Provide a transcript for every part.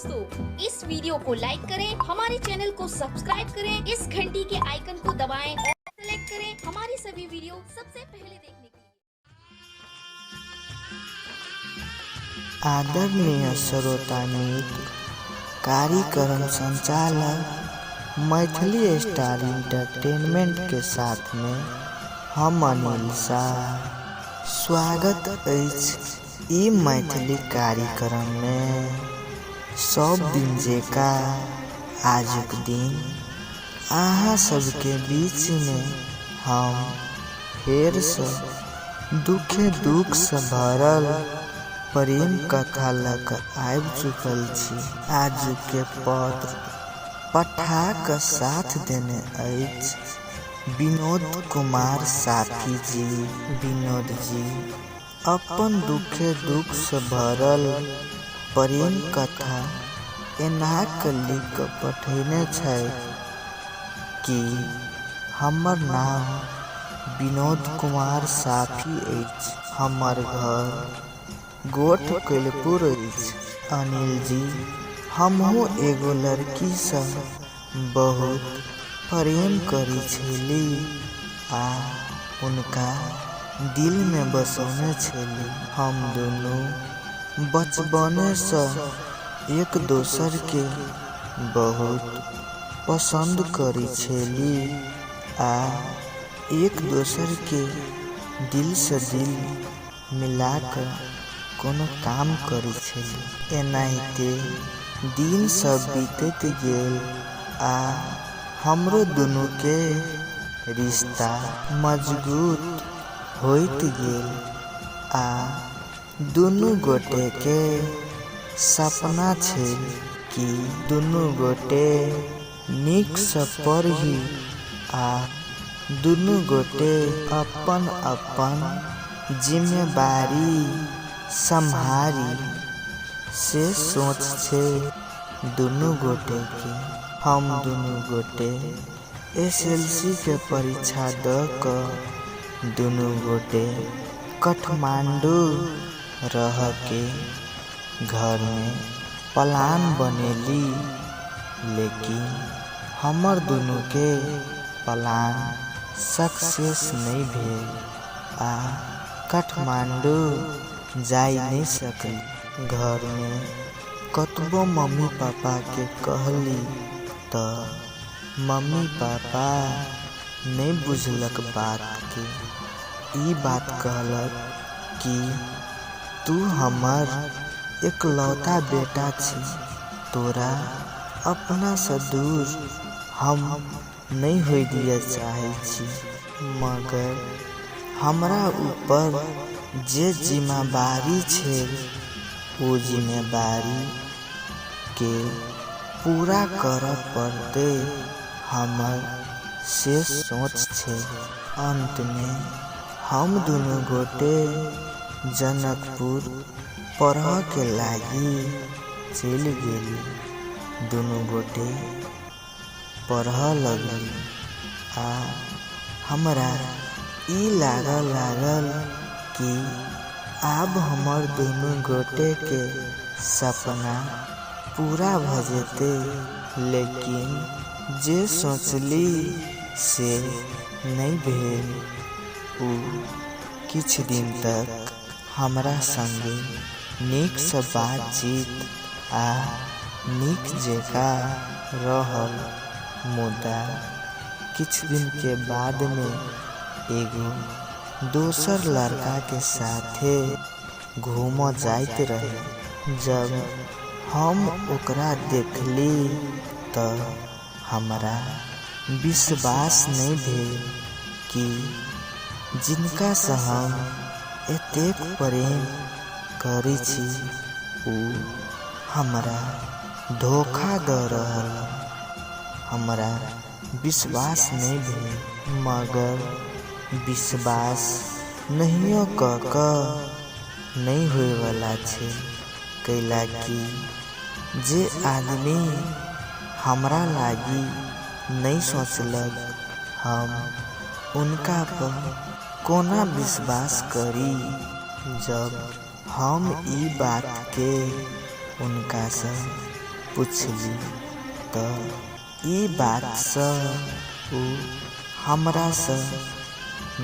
दोस्तों, इस वीडियो को लाइक करें, हमारे चैनल को सब्सक्राइब करें, इस घंटी के आइकन को दबाएं और सेलेक्ट करें हमारी सभी वीडियो सबसे पहले देखने के लिए। आदरणीय श्रोता मित्र, कार्यक्रम संचालक मैथिली स्टार इंटरटेनमेंट के साथ में हम अनिल शाह स्वागत अछि। ई मैथिली कार्यक्रम में सब दिन जेका आजुक दिन अहाँ सबके बीच में हम फेर से दुखे दुख से भरल प्रेम कथा लक आबि चुकल छी। आजू के पत्र पठाक साथ देने अछि विनोद कुमार साथी जी। विनोद जी अपन दुखे दुख से भरल प्रेम कथा एना के लिख पठेने छै कि हमर नाम विनोद कुमार साथी अछि, हमर घर गोठ कैलपुर अछि। अनिल जी, हमहू एगो लड़की से बहुत प्रेम करी छली आ उनका दिल में बसौने छली। हम दोनों बचपने से एक दोसर के बहुत पसंद करी छली आ एक दोसर के दिल से दिल मिलाकर कोनो काम करी छली। एनाहिते दिन सब बीतत गेल आ हमरो दुनू के रिश्ता मजबूत होइत गेल आ दुनू गोटे के सपना छै कि दुनू गोटे नीक से पढ़ी आ दुनू गोटे अपन अपन जिम्मेवारी संभारी से सोच छे दुनू गोटे के। हम दुनू गोटे एसएलसी के परीक्षा द क दुनू गोटे काठमांडू रह के घर में प्लान बनेली, लेकिन हमर दुनू के प्लान सक्सेस नहीं भेल आ काठमांडू जाई नहीं सकली। घर में कतबो मम्मी पापा के कहली तो मम्मी पापा नहीं बुझलक बात के। ई बात कहलक कि तू हमर एकलौता बेटा छी, तोरा अपना से दूर हम नहीं होय दिए चाहे छी, मगर हमरा ऊपर जे जिम्मेवारी छे वो जिम्मेवारी के पूरा कर पड़ते हमर से सोच छे। अंत में हम दुनू गोटे जनकपुर पढ़ के लागी चल गेली। दुनू गोटे पढ़ लगली आ हमरा ई लागल कि आब हमर दुनू गोटे के सपना पूरा भ जेते, लेकिन जे सोचली से नहीं भेल। उ किछ दिन तक हमरा संगे नीक से बातचीत आ नीक जेका रहल, मुदा किछ दिन के बाद में एगो दोसर लड़का के साथे घूम जाइत रहे। जब हम ओकरा देखली तो हमरा विश्वास नहीं भेल कि जिनका से हम एतेक प्रेम करी छी उ हमरा धोखा द रहल। हमरा विश्वास नहीं भेल, मगर विश्वास नहियो क नहीं होय वाला छे, कैला कि जे आदमी हमरा लागी नहीं सोचलक हम उनका पर कोना विश्वास करी। जब हम ई बात के उनका से पूछली तो ई बात से ऊ हमरा से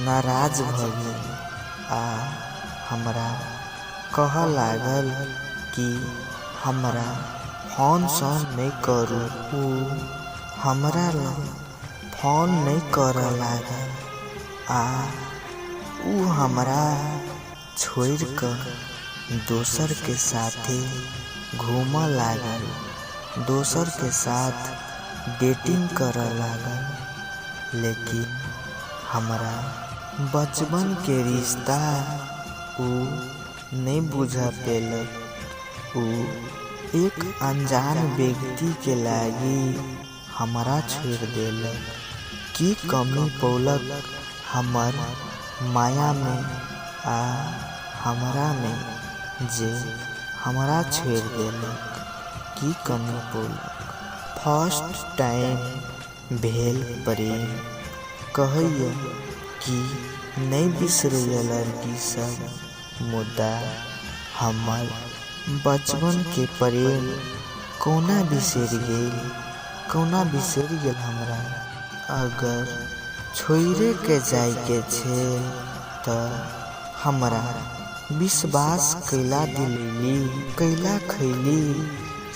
नाराज भ गेल आ हमरा कह लागल कि हमरा फोन सोन नहीं करू। ऊ हमरा लग फोन नहीं कर लागल आ ऊ हमरा छोड़ कर दोसर के साथे घूम लागल, दोसर के साथ डेटिंग कर लागल। लेकिन हमरा बचपन के रिश्ता ऊ नहीं बुझा पेलक। ऊ एक अनजान व्यक्ति के लागी हमरा छोड़ देलक। की कमी पौलक हमर माया में आ हमरा में जे हमरा छोड़ देलक? की कमी पौलक? फर्स्ट टाइम भेल प्रेम कहैया कि नहीं बिसरैया लड़की सब, मुद्दा हमर बचपन के प्रेम कोना बिसर गेल, कोना बिसर गेल हमरा। अगर छोड़े के जाय के छे तो हमरा विश्वास कैला दिलैली, कैला खैली,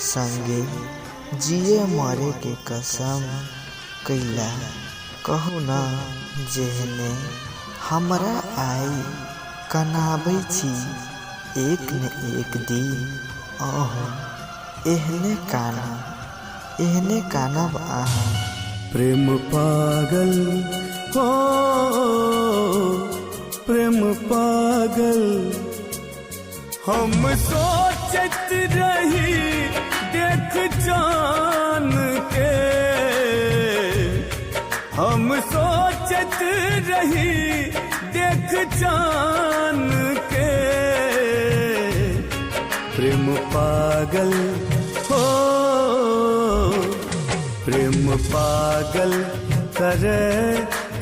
संगे जिए मरे के कसम कैला। कहू न जेहने हमरा आई कनाबै छी एक न एक दिन, अहूँ एहने कानब अहाँ। प्रेम पागल हो, प्रेम पागल हम सोचत रही देख जान के, हम सोचत रही देख जान के। प्रेम पागल हो, प्रेम पागल करे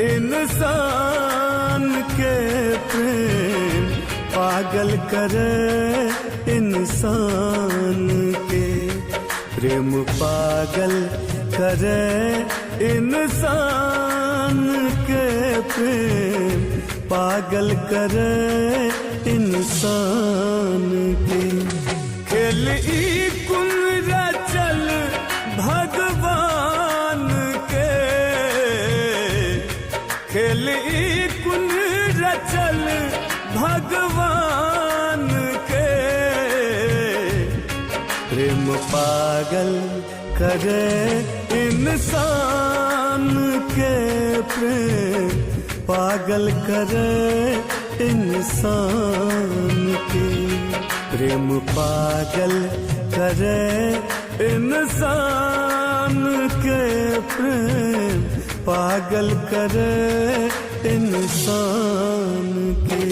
इंसान के, प्रेम पागल करे इंसान के। प्रेम पागल करे इंसान के, प्रेम पागल करे इंसान के। खेल ई कुंवरा चल भगवान के, खेल ई कुंवरा चल भगवान के। प्रेम पागल करे इंसान के, प्रेम पागल करे इंसान के। प्रेम पागल करे इंसान के, प्रेम पागल करे इंसान के।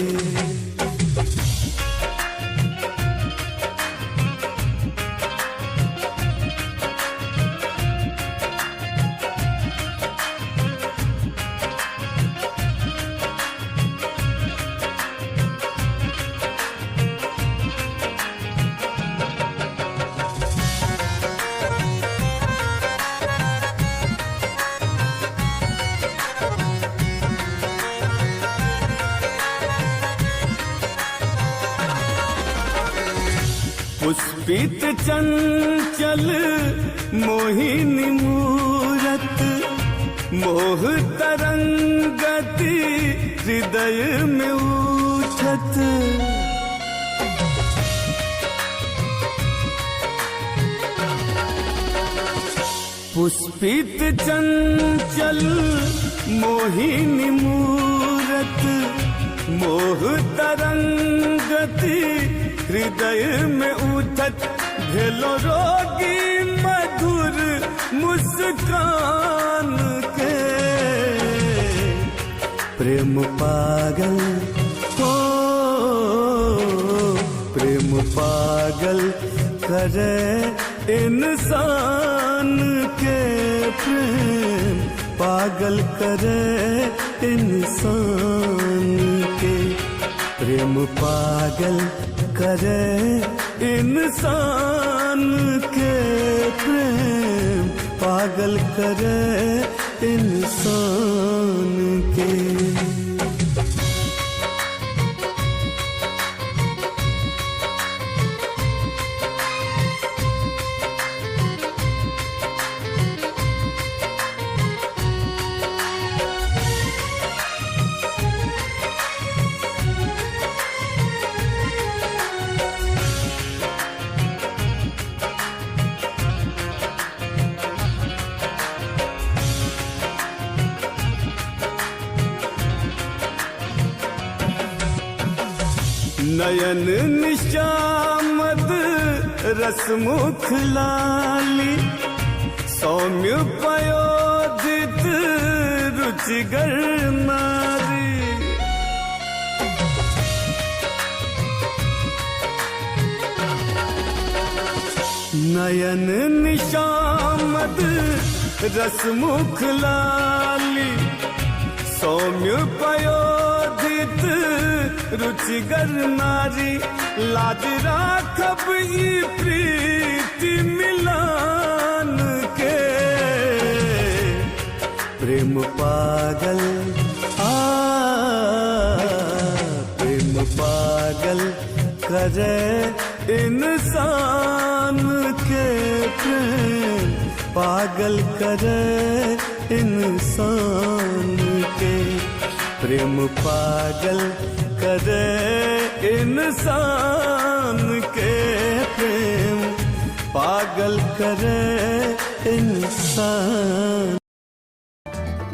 पुष्पित चंचल मोहिनी मूरत, मोह तरंगति हृदय में उठत। पुष्पित चंचल मोहिनी मूरत, मोह तरंगति हृदय में उठत। भेलो रोगी मधुर मुस्कान के। प्रेम पागल हो, प्रेम पागल करे इंसान के, प्रेम पागल करे इंसान के। प्रेम पागल करे इंसान के, प्रेम पागल करे इंसान के। नयन निशामद रसमुख लाली, सौम्य पयोधित रुचिगर नारी। नयन निशामद रसमुख लाली, सौम्य पयोधित रुचिगर नारी। लाज राखब ई प्रीति मिलान के, प्रेम पागल प्रेम पागल करे इंसान के। प्रेम पागल करे इंसान के। प्रेम पागल करे इंसान के। प्रेम पागल करे इंसान।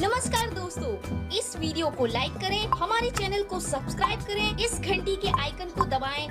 नमस्कार दोस्तों, इस वीडियो को लाइक करें, हमारे चैनल को सब्सक्राइब करें, इस घंटी के आइकन को दबाएं।